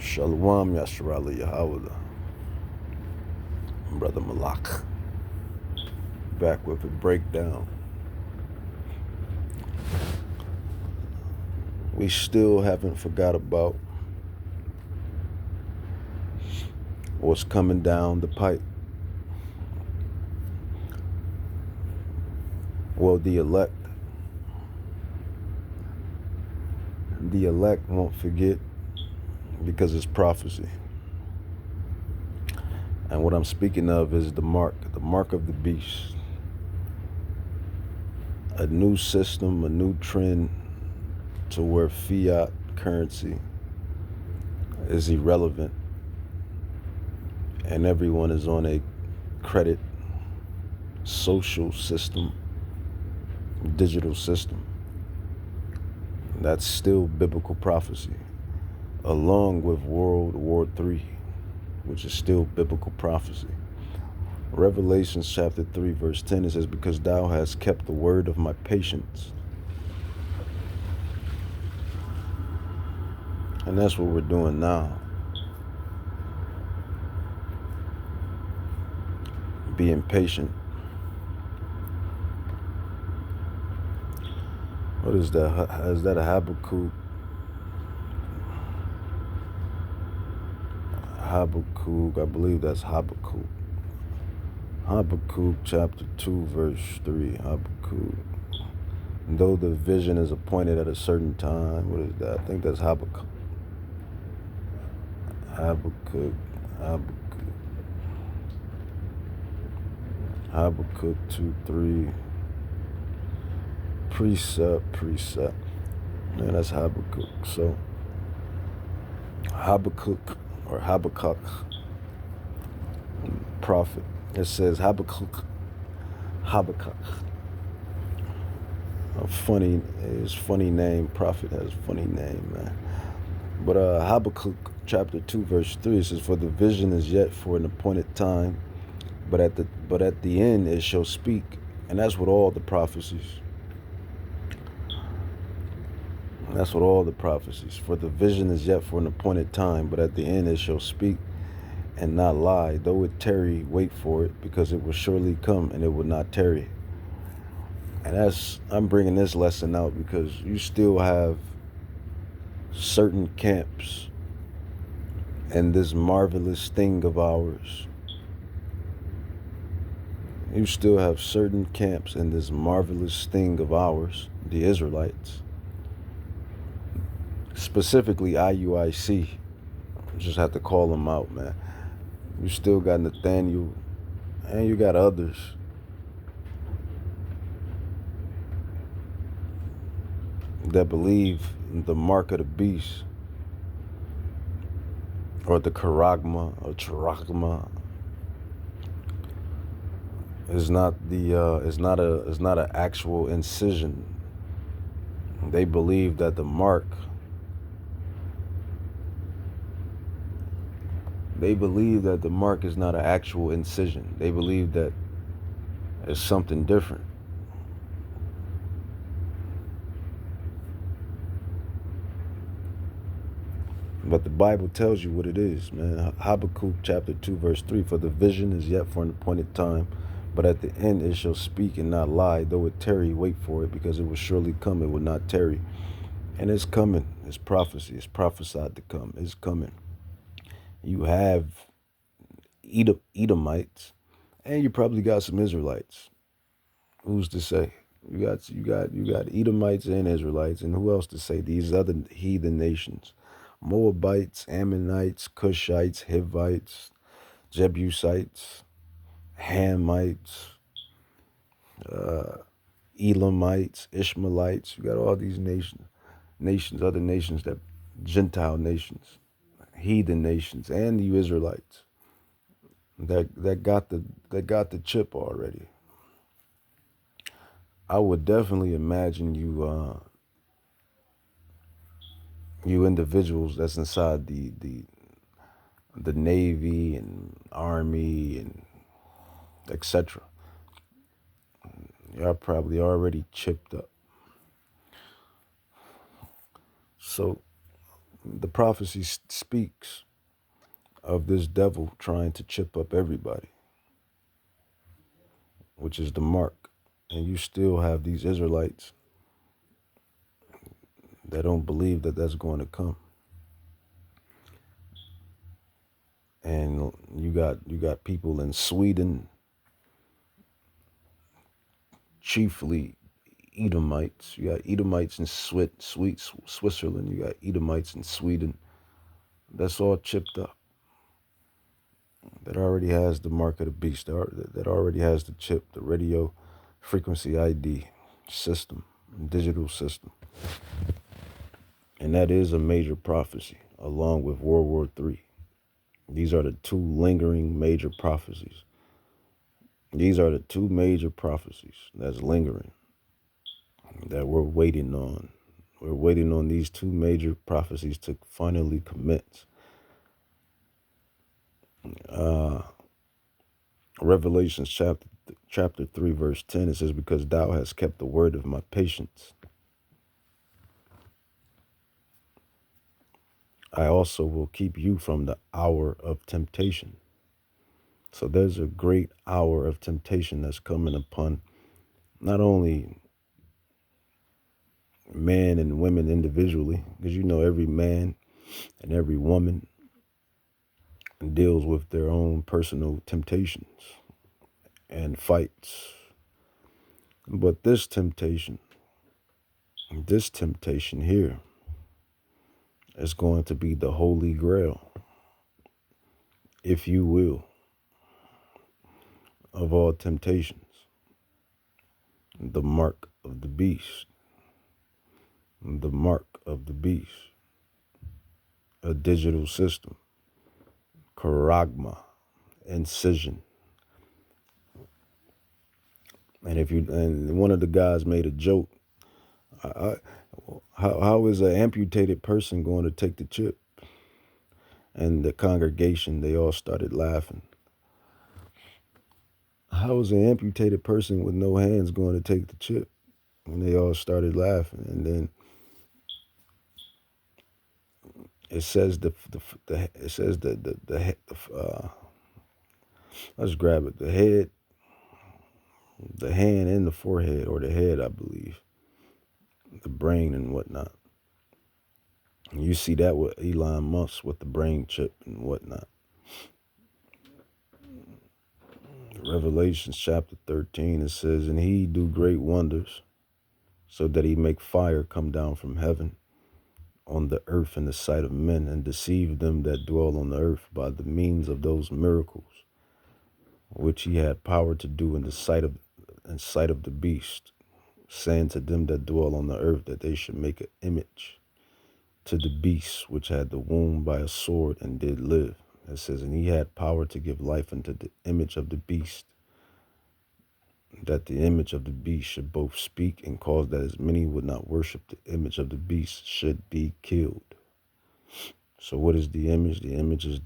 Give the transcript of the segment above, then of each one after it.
Shalom Yasharali Yahawada. Brother Malak. Back with a breakdown. We still haven't forgot about what's coming down the pipe. Well, the elect won't forget because it's prophecy. And what I'm speaking of is the mark of the beast. A new system, a new trend to where fiat currency is irrelevant and everyone is on a credit social system, digital system. That's still biblical prophecy, along with World War III, which is still biblical prophecy. Revelation chapter 3 verse 10, it says, because thou hast kept the word of my patience. And that's what we're doing now. Being patient. What is that? Is that a Habakkuk? Habakkuk, I believe that's Habakkuk. Habakkuk chapter 2 verse 3. Habakkuk. Though the vision is appointed at a certain time. What is that? I think that's Habakkuk. Habakkuk. Habakkuk 2, 3. Precept. Man, that's Habakkuk. So, Habakkuk or Habakkuk, prophet. It says Habakkuk. His funny name. Prophet has a funny name, man. But Habakkuk chapter 2 verse 3, it says, for the vision is yet for an appointed time, but at the end it shall speak. And that's what all the prophecies. That's what all the prophecies. For the vision is yet for an appointed time, but at the end it shall speak and not lie. Though it tarry, wait for it, because it will surely come and it will not tarry. And I'm bringing this lesson out because you still have certain camps and this marvelous thing of ours. You still have certain camps in this marvelous thing of ours, the Israelites. Specifically IUIC. Just have to call them out, man. You still got Nathaniel, and you got others that believe the mark of the beast, or the charagma, or charagma, is not an actual incision. They believe that the mark. They believe that the mark is not an actual incision. They believe that it's something different. But the Bible tells you what it is, man. Habakkuk chapter 2 verse 3, for the vision is yet for an appointed time, but at the end it shall speak and not lie. Though it tarry, wait for it, because it will surely come, it will not tarry. And it's coming. It's prophecy. It's prophesied to come. It's coming. You have Edomites, and you probably got some Israelites. Who's to say? You got Edomites and Israelites, and who else to say? These other heathen nations. Moabites, Ammonites, Cushites, Hivites, Jebusites, Hamites, Elamites, Ishmaelites. You got all these nations, other nations, that Gentile nations, heathen nations, and you Israelites that got the chip already. I would definitely imagine you individuals that's inside the Navy and Army and etc. Y'all probably already chipped up. So The prophecy speaks of this devil trying to chip up everybody, which is the mark. And you still have these Israelites that don't believe that that's going to come. And you got people in Sweden, chiefly Edomites. You got Edomites in Switzerland. You got Edomites in Sweden. That's all chipped up. That already has the mark of the beast. That already has the chip, the radio frequency ID system, digital system. And that is a major prophecy, along with World War III. These are the two lingering major prophecies. These are the two major prophecies that's lingering, that we're waiting on. We're waiting on these two major prophecies to finally commence. Revelations chapter 3, verse 10, it says, because thou hast kept the word of my patience, I also will keep you from the hour of temptation. So there's a great hour of temptation that's coming upon not only men and women individually, because you know every man and every woman deals with their own personal temptations and fights. But this temptation here is going to be the holy grail, if you will, of all temptations. The mark of the beast. The mark of the beast. A digital system. Charagma. Incision. And one of the guys made a joke. How is an amputated person going to take the chip? And the congregation, they all started laughing. How is an amputated person with no hands going to take the chip? And they all started laughing. And then it says let's grab it. The hand and the forehead, or the head, I believe, the brain and whatnot. And you see that with Elon Musk with the brain chip and whatnot. Revelation chapter 13, it says, and he do great wonders, so that he make fire come down from heaven on the earth in the sight of men, and deceive them that dwell on the earth by the means of those miracles which he had power to do in sight of the beast, saying to them that dwell on the earth that they should make an image to the beast which had the wound by a sword and did live. It says, and he had power to give life unto the image of the beast, that the image of the beast should both speak and cause that as many would not worship the image of the beast should be killed. So what is the image? The image is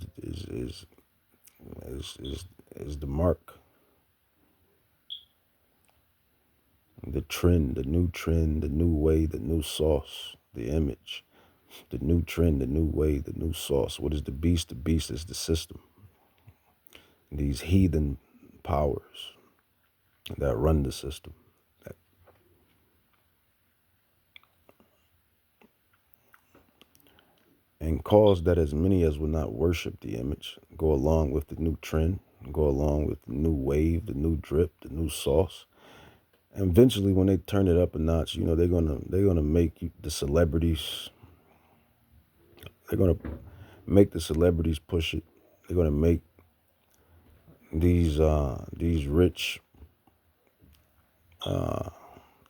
the mark, the trend, the new way, the new sauce, the image, the new trend, the new way, the new sauce. What is the beast? The beast is the system. These heathen powers that run the system. And cause that as many as will not worship the image go along with the new trend, go along with the new wave, the new drip, the new sauce. And eventually, when they turn it up a notch, you know, they're gonna make the celebrities. They're gonna make the celebrities push it. They're gonna make these rich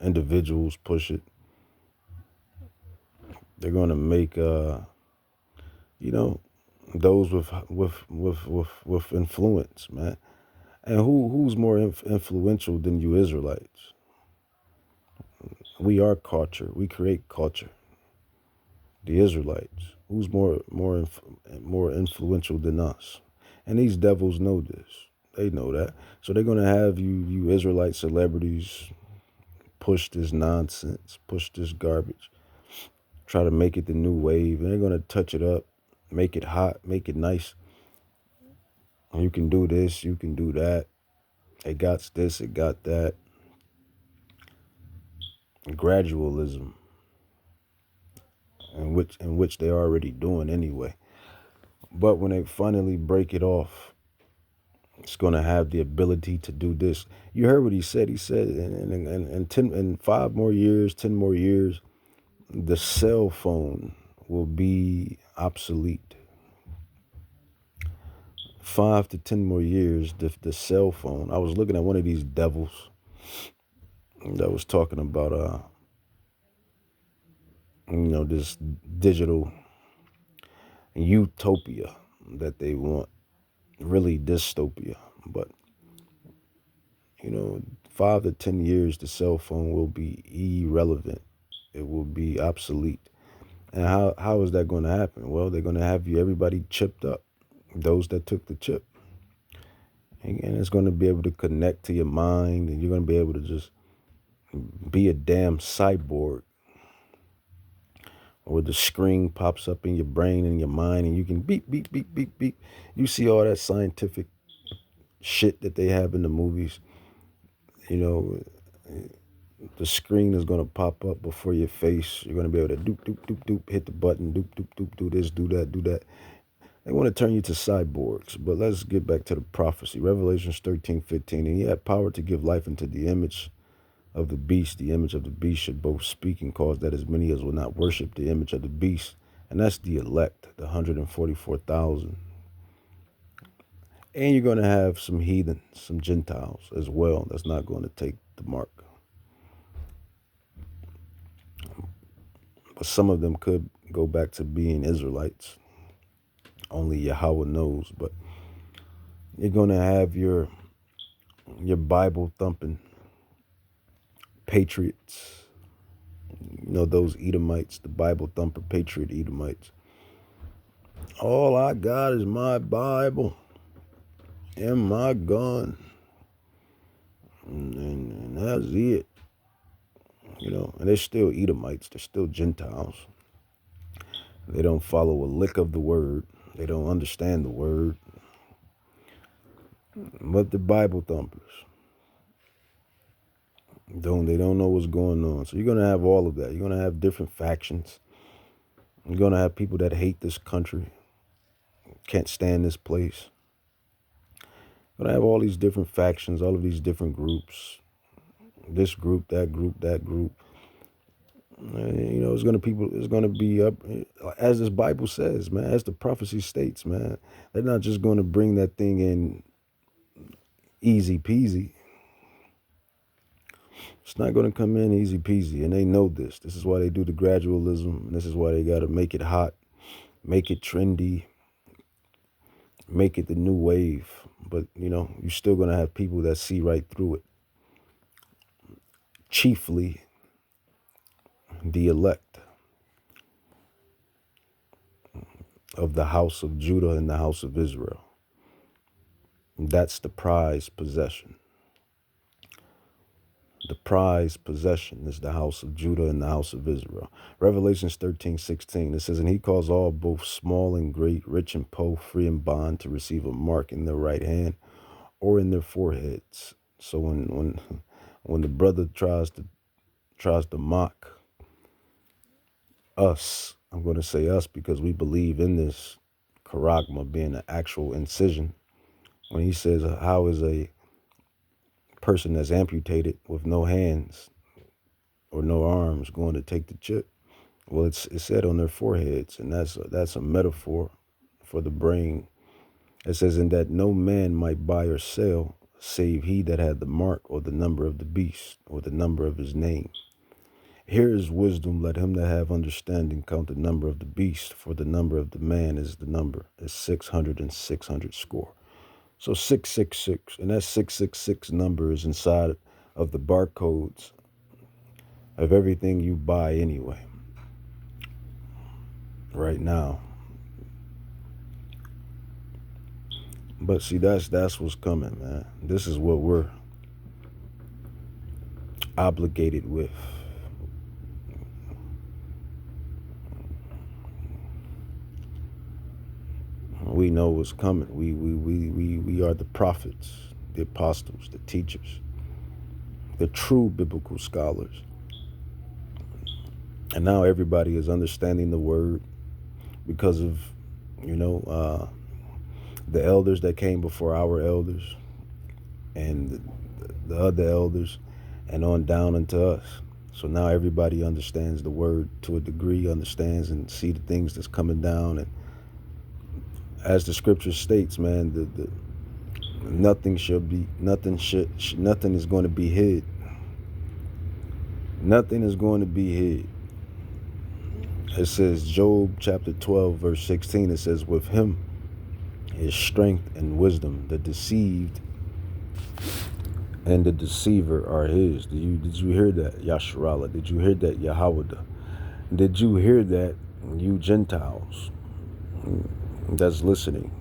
individuals push it. They're gonna make those with influence, man. And who's more influential than you Israelites? We are culture. We create culture. The Israelites. Who's more influential than us? And these devils know this. They know that. So they're gonna have you Israelite celebrities push this nonsense, push this garbage, try to make it the new wave, and they're going to touch it up, make it hot, make it nice. You can do this, you can do that. It got this, it got that. Gradualism, in which they're already doing anyway. But when they finally break it off, it's going to have the ability to do this. You heard what he said. He said in 5 more years, 10 more years, the cell phone will be obsolete. 5 to 10 more years, the cell phone. I was looking at one of these devils that was talking about this digital utopia that they want, really dystopia. But 5 to 10 years, the cell phone will be irrelevant. It will be obsolete. And how is that going to happen? Well, they're going to have everybody chipped up, those that took the chip. And it's going to be able to connect to your mind, and you're going to be able to just be a damn cyborg, or the screen pops up in your brain and your mind, and you can beep, beep, beep, beep, beep. You see all that scientific shit that they have in the movies. The screen is going to pop up before your face. You're going to be able to doop, doop, doop, doop, hit the button, doop, doop, doop, do this, do that, do that. They want to turn you to cyborgs. But let's get back to the prophecy. Revelations 13:15. And he had power to give life into the image of the beast. The image of the beast should both speak and cause that as many as will not worship the image of the beast. And that's the elect, the 144,000. And you're going to have some heathens, some Gentiles as well. That's not going to take the mark. But some of them could go back to being Israelites. Only Yahweh knows. But you're going to have your Bible thumping patriots. Those Edomites, the Bible thumper patriot Edomites. All I got is my Bible and my gun. And that's it. And they're still Edomites. They're still Gentiles. They don't follow a lick of the word. They don't understand the word. But the Bible thumpers, they don't know what's going on. So you're going to have all of that. You're going to have different factions. You're going to have people that hate this country, can't stand this place. You're going to have all these different factions, all of these different groups. This group, that group, that group. It's going to be up, as this Bible says, man, as the prophecy states, man. They're not just going to bring that thing in easy peasy. It's not going to come in easy peasy, and they know this. This is why they do the gradualism, and this is why they got to make it hot, make it trendy, make it the new wave. But, you're still going to have people that see right through it. Chiefly the elect of the house of Judah and the house of Israel. That's the prized possession. The prized possession is the house of Judah and the house of Israel. Revelations 13:16, it says, and he calls all, both small and great, rich and poor, free and bond, to receive a mark in their right hand or in their foreheads. So when the brother tries to mock us, I'm going to say us because we believe in this charagma being an actual incision. When he says, how is a person that's amputated with no hands or no arms going to take the chip? Well, it's said on their foreheads, and that's a metaphor for the brain. It says, in that no man might buy or sell, save he that had the mark or the number of the beast or the number of his name. Here is wisdom, let him that have understanding count the number of the beast, for the number of the man is 600 and 600 score. So 666, and that 666 number is inside of the barcodes of everything you buy anyway. Right now. But see, that's what's coming, man. This is what we're obligated with. We know what's coming. We are the prophets, the apostles, the teachers, the true biblical scholars. And now everybody is understanding the word because of, the elders that came before our elders and the other elders and on down unto us. So now everybody understands the word to a degree, understands and see the things that's coming down. And as the scripture states, man, nothing is going to be hid. Nothing is going to be hid. It says, Job chapter 12, verse 16, it says, with him is strength and wisdom. The deceived and the deceiver are his. Did you hear that, Yasharallah? Did you hear that, Yahweh? Did you hear that, you Gentiles that's listening?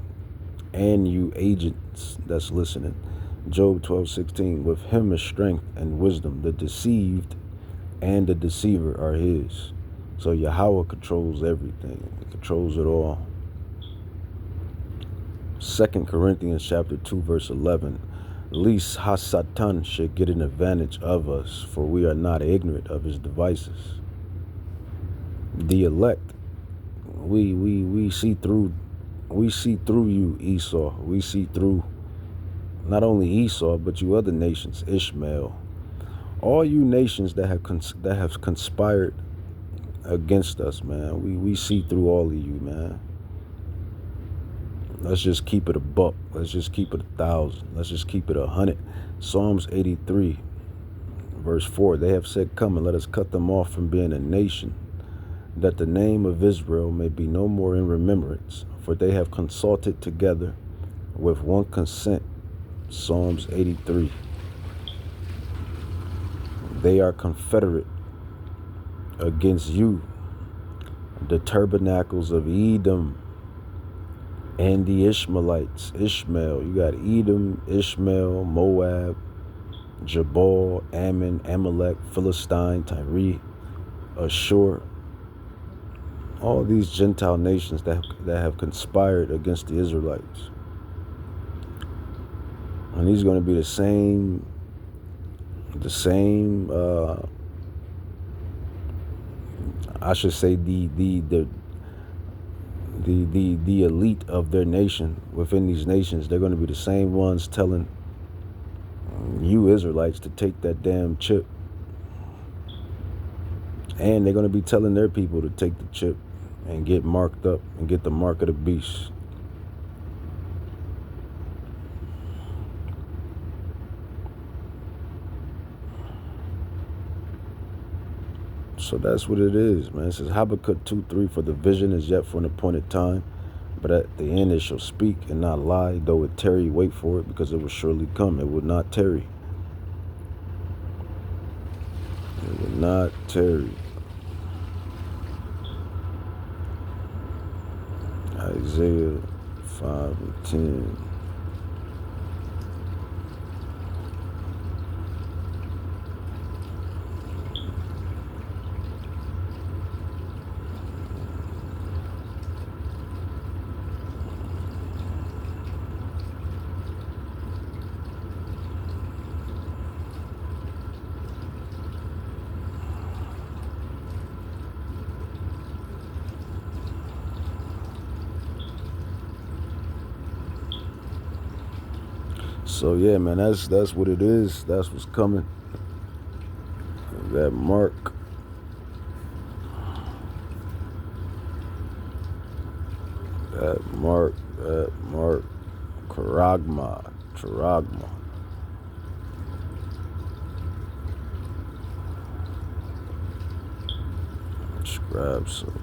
And you agents that's listening. Job 12:16, with him is strength and wisdom. The deceived and the deceiver are his. So Yahweh controls everything. He controls it all. 2 Corinthians chapter 2, verse 11. Least Hasatan should get an advantage of us, for we are not ignorant of his devices. The elect, we see through you, Esau. We see through not only Esau, but you other nations, Ishmael. All you nations that have conspired against us, man. We see through all of you, man. Let's just keep it a buck. Let's just keep it 1,000. Let's just keep it 100. Psalms 83, verse 4. They have said, come and let us cut them off from being a nation, that the name of Israel may be no more in remembrance. For they have consulted together with one consent. Psalms 83. They are confederate against you, the tabernacles of Edom and the Ishmaelites. Ishmael, you got Edom, Ishmael, Moab, Jabal, Ammon, Amalek, Philistine, Tyre, Ashur. All these Gentile nations that have conspired against the Israelites. And these are going to be the same I should say the elite of their nation within these nations. They're going to be the same ones telling you Israelites to take that damn chip. And they're going to be telling their people to take the chip and get marked up and get the mark of the beast. So that's what it is, man. It says Habakkuk 2:3, for the vision is yet for an appointed time, but at the end it shall speak and not lie. Though it tarry, wait for it, because it will surely come. It will not tarry. It will not tarry. Isaiah 5:10. So yeah, man, that's what it is. That's what's coming. That mark. Charagma. Let's grab some.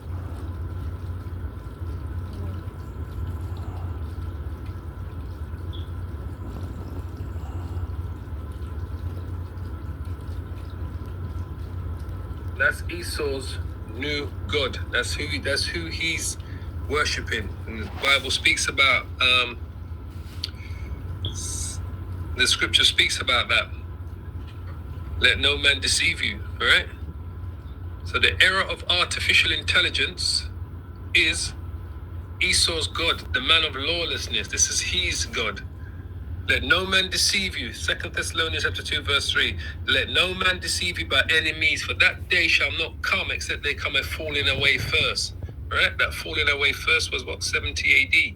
That's Esau's new god. That's who he's worshipping. And the Bible speaks about the scripture speaks about that. Let no man deceive you, all right? So the era of artificial intelligence is Esau's God, the man of lawlessness. This is his God. Let no man deceive you. 2 Thessalonians chapter 2, verse 3. Let no man deceive you by any means, for that day shall not come except they come a falling away first. Right? That falling away first was what, 70 AD.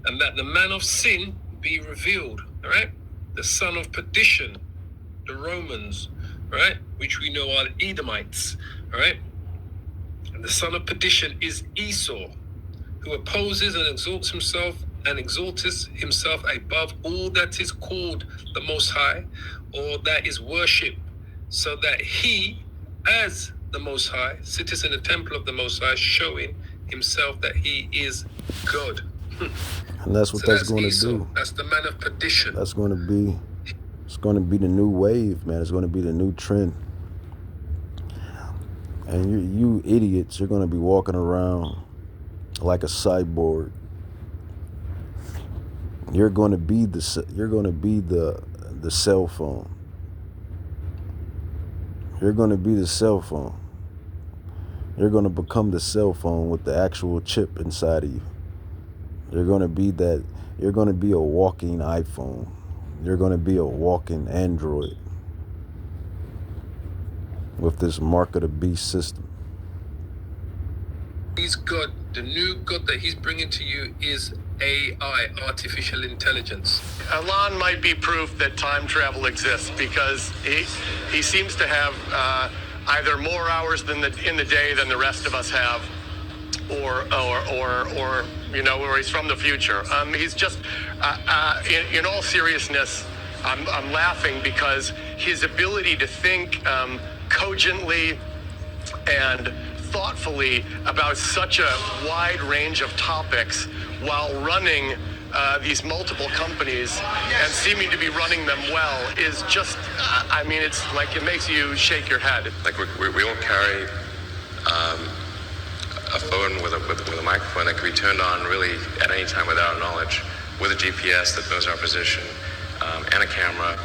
And that the man of sin be revealed. Right? The son of perdition, the Romans, right? Which we know are Edomites. Right? And the son of perdition is Esau, who opposes and exalts himself above all that is called the Most High, or that is worship, so that he, as the Most High, sitteth in the temple of the Most High, showing himself that he is God. And that's what So that's going to Esau. do. That's the man of perdition. It's going to be the new wave, man. It's going to be the new trend. And you idiots, you're going to be walking around like a cyborg. You're going to be the cell phone. You're going to be the cell phone. You're going to become the cell phone with the actual chip inside of you. You're going to be that. You're going to be a walking iPhone. You're going to be a walking Android with this mark of the beast system. He's God. The new God that he's bringing to you is AI, artificial intelligence. Elon might be proof that time travel exists, because he seems to have either more hours in the day than the rest of us have, or you know, where he's from the future. He's just in all seriousness, I'm laughing because his ability to think cogently and thoughtfully about such a wide range of topics while running these multiple companies and seeming to be running them well is just, I mean, it's like it makes you shake your head. Like we won't carry a phone with a microphone that can be turned on really at any time without our knowledge, with a GPS that knows our position, and a camera,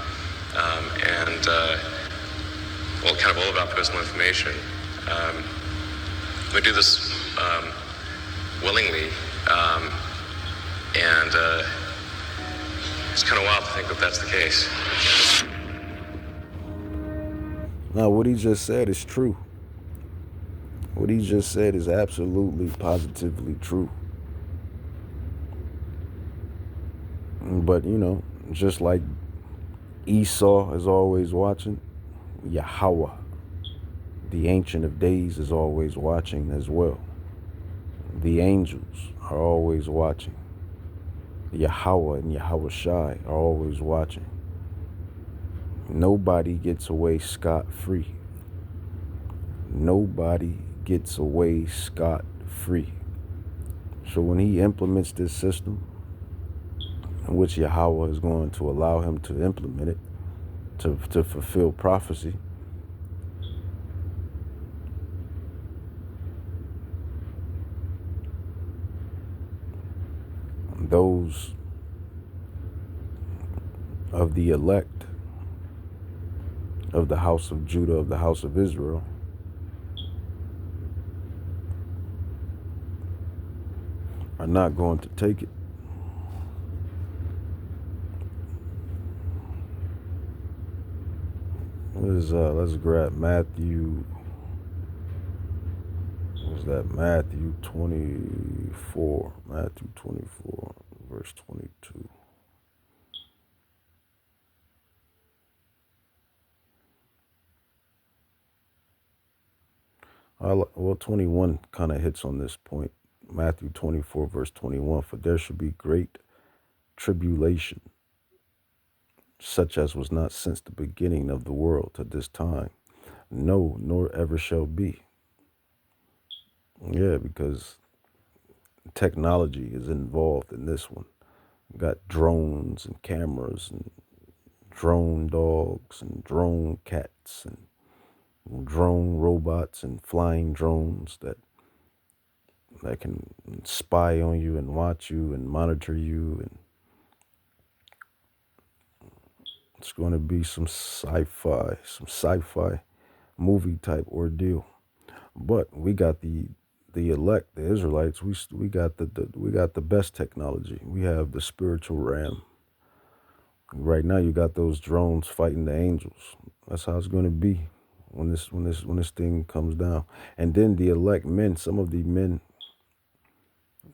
and well, kind of all of our personal information. We do this willingly, and it's kind of wild to think that that's the case. Now, what he just said is true. What he just said is absolutely, positively true. But, you know, just like Esau is always watching, Yahweh, the Ancient of Days, is always watching as well. The angels are always watching. Yahweh and Yahweh Shai are always watching. Nobody gets away scot-free. Nobody gets away scot-free. So when he implements this system, in which Yahweh is going to allow him to implement it, to fulfill prophecy, those of the elect of the house of Judah, of the house of Israel, are not going to take it. Let's grab Matthew. Was that Matthew 24? Matthew 24, verse 22. Well, 21 kind of hits on this point. Matthew 24, verse 21. For there should be great tribulation, such as was not since the beginning of the world to this time. No, nor ever shall be. Yeah, because technology is involved in this one. You got drones and cameras and drone dogs and drone cats and drone robots and flying drones that can spy on you and watch you and monitor you, and it's going to be some sci-fi movie type ordeal. But we got the the elect, the Israelites, we got we got the best technology. We have the spiritual realm. Right now, you got those drones fighting the angels. That's how it's going to be when this thing comes down. And then the elect men, some of the men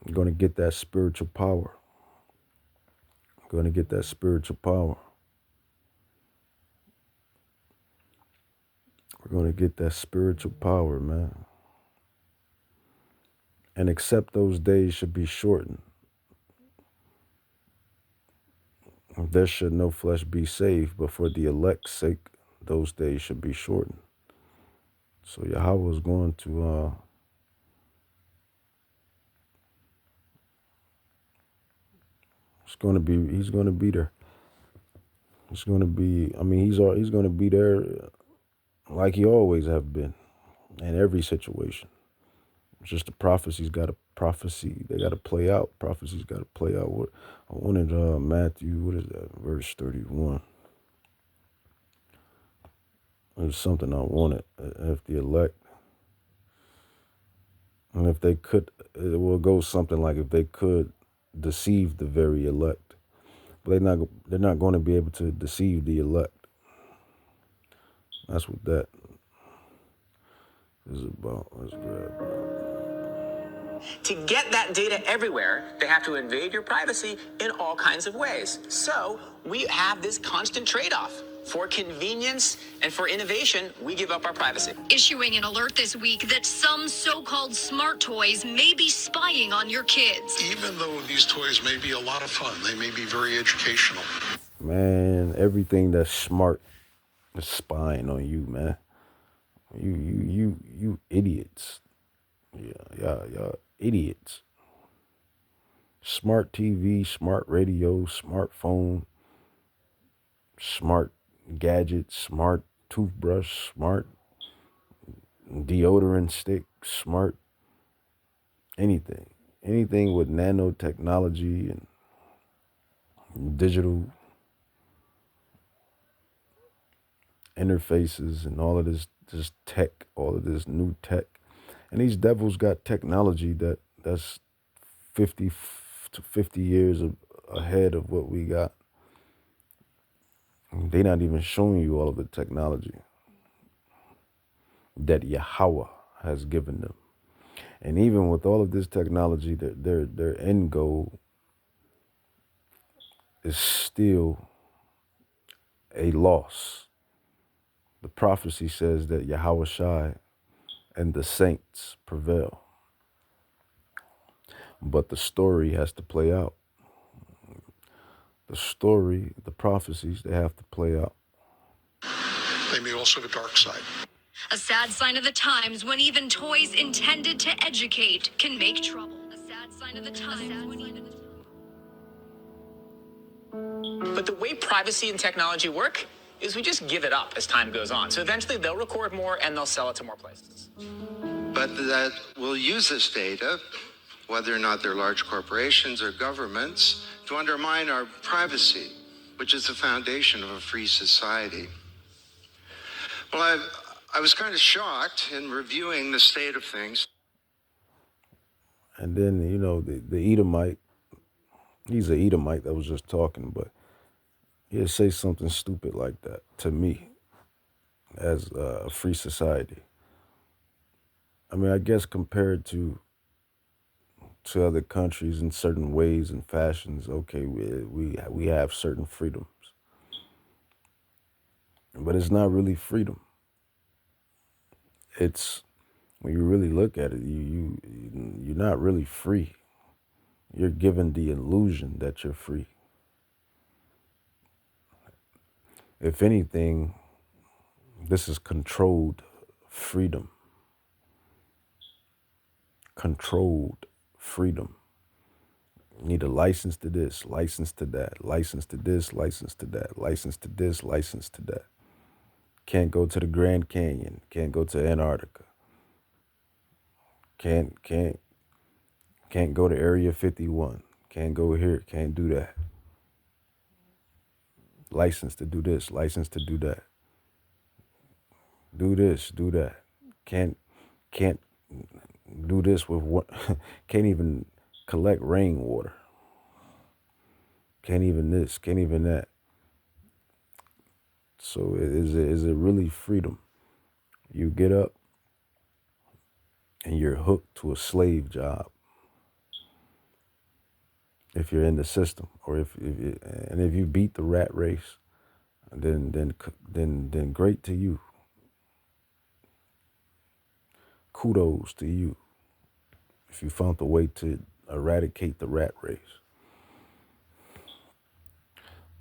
are going to get that spiritual power. Going to get that spiritual power. We're going to get that spiritual power, man. And except those days should be shortened, there should no flesh be saved, but for the elect's sake, those days should be shortened. So Yahweh is going to, he's going to be there. It's going to be, I mean, he's going to be there like he always have been in every situation. It's just the prophecies got to they got to play out. Prophecies got to play out. What I wanted, Matthew, what is that? Verse 31. There's something I wanted. If the elect, and if they could, it will go something like if they could deceive the very elect, but they're not going to be able to deceive the elect. That's what that is about. Let's grab that. To get that data everywhere, they have to invade your privacy in all kinds of ways. So we have this constant trade-off. For convenience and for innovation, we give up our privacy. Issuing an alert this week that some so-called smart toys may be spying on your kids. Even though these toys may be a lot of fun, they may be very educational. Man, everything that's smart is spying on you, man. You idiots. Yeah, idiots. Smart TV, smart radio, smartphone, smart gadget, smart toothbrush, smart deodorant stick, smart anything. Anything with nanotechnology and digital interfaces and all of this tech, all of this new tech. And these devils got technology that's 50 to 50 years ahead of what we got. They're not even showing you all of the technology that Yahweh has given them. And even with all of this technology, their end goal is still a loss. The prophecy says that Yahweh Shai and the saints prevail. But the story has to play out. The story, the prophecies, they have to play out. They may also have a dark side. A sad sign of the times when even toys intended to educate can make trouble. A sad sign of the times when even... But the way privacy and technology work is we just give it up as time goes on. So eventually they'll record more and they'll sell it to more places. But that will use this data, whether or not they're large corporations or governments, to undermine our privacy, which is the foundation of a free society. Well, I was kind of shocked in reviewing the state of things. And then, the Edomite, he's an Edomite that was just talking, but he'll say something stupid like that to me as a free society. I mean, I guess compared to other countries in certain ways and fashions, okay, we have certain freedoms. But it's not really freedom. It's, when you really look at it, you're not really free. You're given the illusion that you're free. If anything, this is controlled freedom. Controlled freedom. You need a license to this, license to that, license to this, license to that, license to this, license to that. Can't go to the Grand Canyon. Can't go to Antarctica. Can't go to Area 51. Can't go here. Can't do that. License to do this. License to do that. Do this. Do that. Can't do this with what can't even collect rainwater. Can't even this, can't even that. So is it really freedom? You get up and you're hooked to a slave job if you're in the system, or if you beat the rat race, then great to you. Kudos to you if you found a way to eradicate the rat race.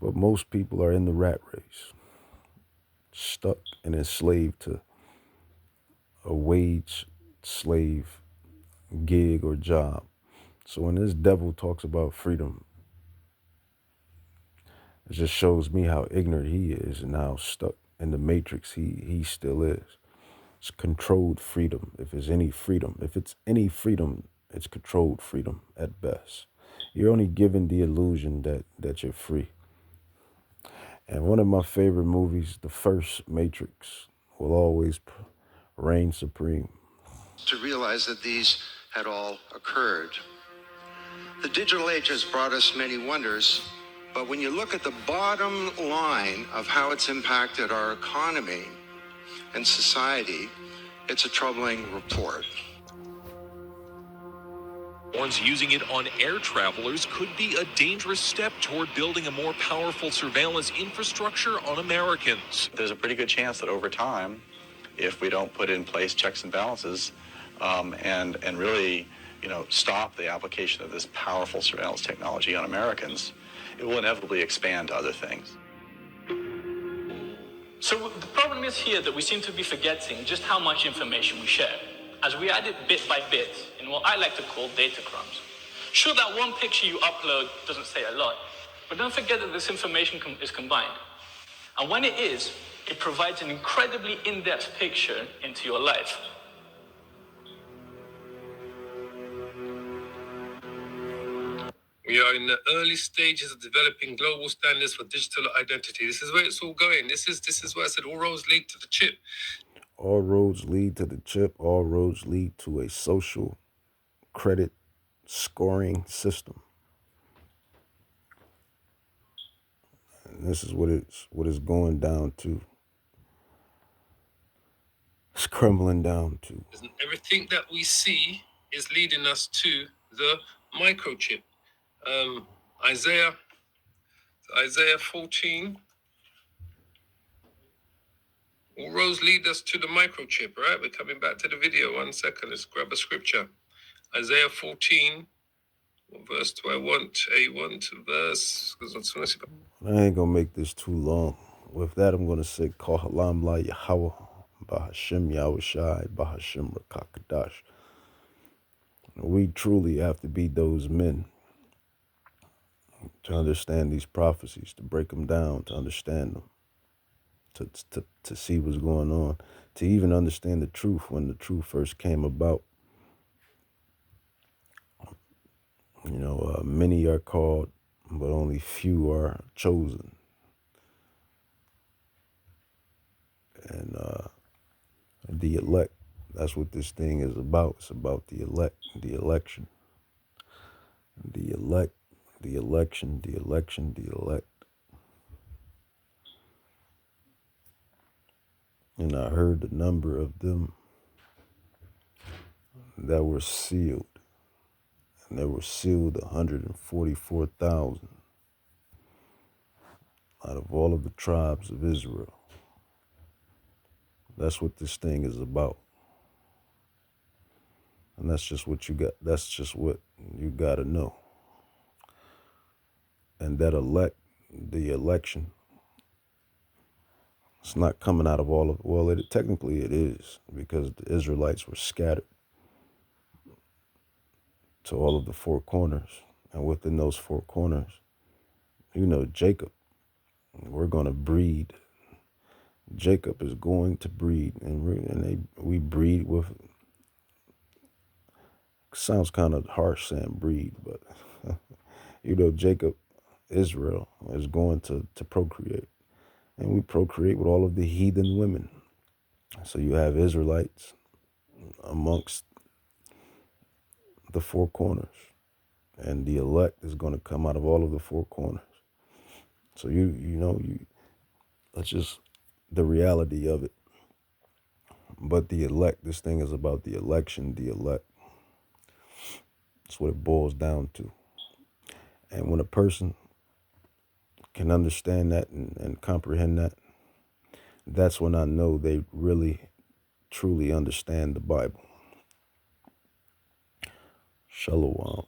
But most people are in the rat race, stuck and enslaved to a wage slave gig or job. So when this devil talks about freedom, it just shows me how ignorant he is and how stuck in the matrix he still is. It's controlled freedom, if it's any freedom. If it's any freedom, it's controlled freedom at best. You're only given the illusion that you're free. And one of my favorite movies, the first Matrix, will always reign supreme. To realize that these had all occurred. The digital age has brought us many wonders, but when you look at the bottom line of how it's impacted our economy and society, it's a troubling report. Warns using it on air travelers could be a dangerous step toward building a more powerful surveillance infrastructure on Americans. There's a pretty good chance that over time, if we don't put in place checks and balances and really, stop the application of this powerful surveillance technology on Americans, it will inevitably expand to other things. So the problem is here that we seem to be forgetting just how much information we share, as we add it bit by bit in what I like to call data crumbs. Sure, that one picture you upload doesn't say a lot, but don't forget that this information is combined. And when it is, it provides an incredibly in-depth picture into your life. We are in the early stages of developing global standards for digital identity. This is where it's all going. This is where I said all roads lead to the chip. All roads lead to the chip. All roads lead to a social credit scoring system. And this is what it's going down to. It's crumbling down to. Everything that we see is leading us to the microchip. Isaiah 14. All roads lead us to the microchip, right? We're coming back to the video. 1 second. Let's grab a scripture. Isaiah 14. What verse do I want? A1 to verse. I ain't gonna make this too long. With that, I'm gonna say Kohalam La Yahweh, Bahashim Yahushai, Bahashim Rakakadash. We truly have to be those men to understand these prophecies, to break them down, to understand them, to see what's going on, to even understand the truth when the truth first came about. Many are called, but only few are chosen. And the elect, that's what this thing is about. It's about the elect, the election. The elect, the election, the election, the elect. And I heard the number of them that were sealed. And there were sealed 144,000 out of all of the tribes of Israel. That's what this thing is about. And that's just what you got. That's just what you got to know. And that the election, it's not coming out of all of, technically it is, because the Israelites were scattered to all of the four corners. And within those four corners, Jacob, we're going to breed. Jacob is going to breed, and we breed with, sounds kind of harsh saying breed, but Jacob, Israel, is going to procreate. And we procreate with all of the heathen women. So you have Israelites amongst the four corners. And the elect is going to come out of all of the four corners. So that's just the reality of it. But the elect, this thing is about the election, the elect. That's what it boils down to. And when a person can understand that and comprehend that, that's when I know they really, truly understand the Bible. Shalom.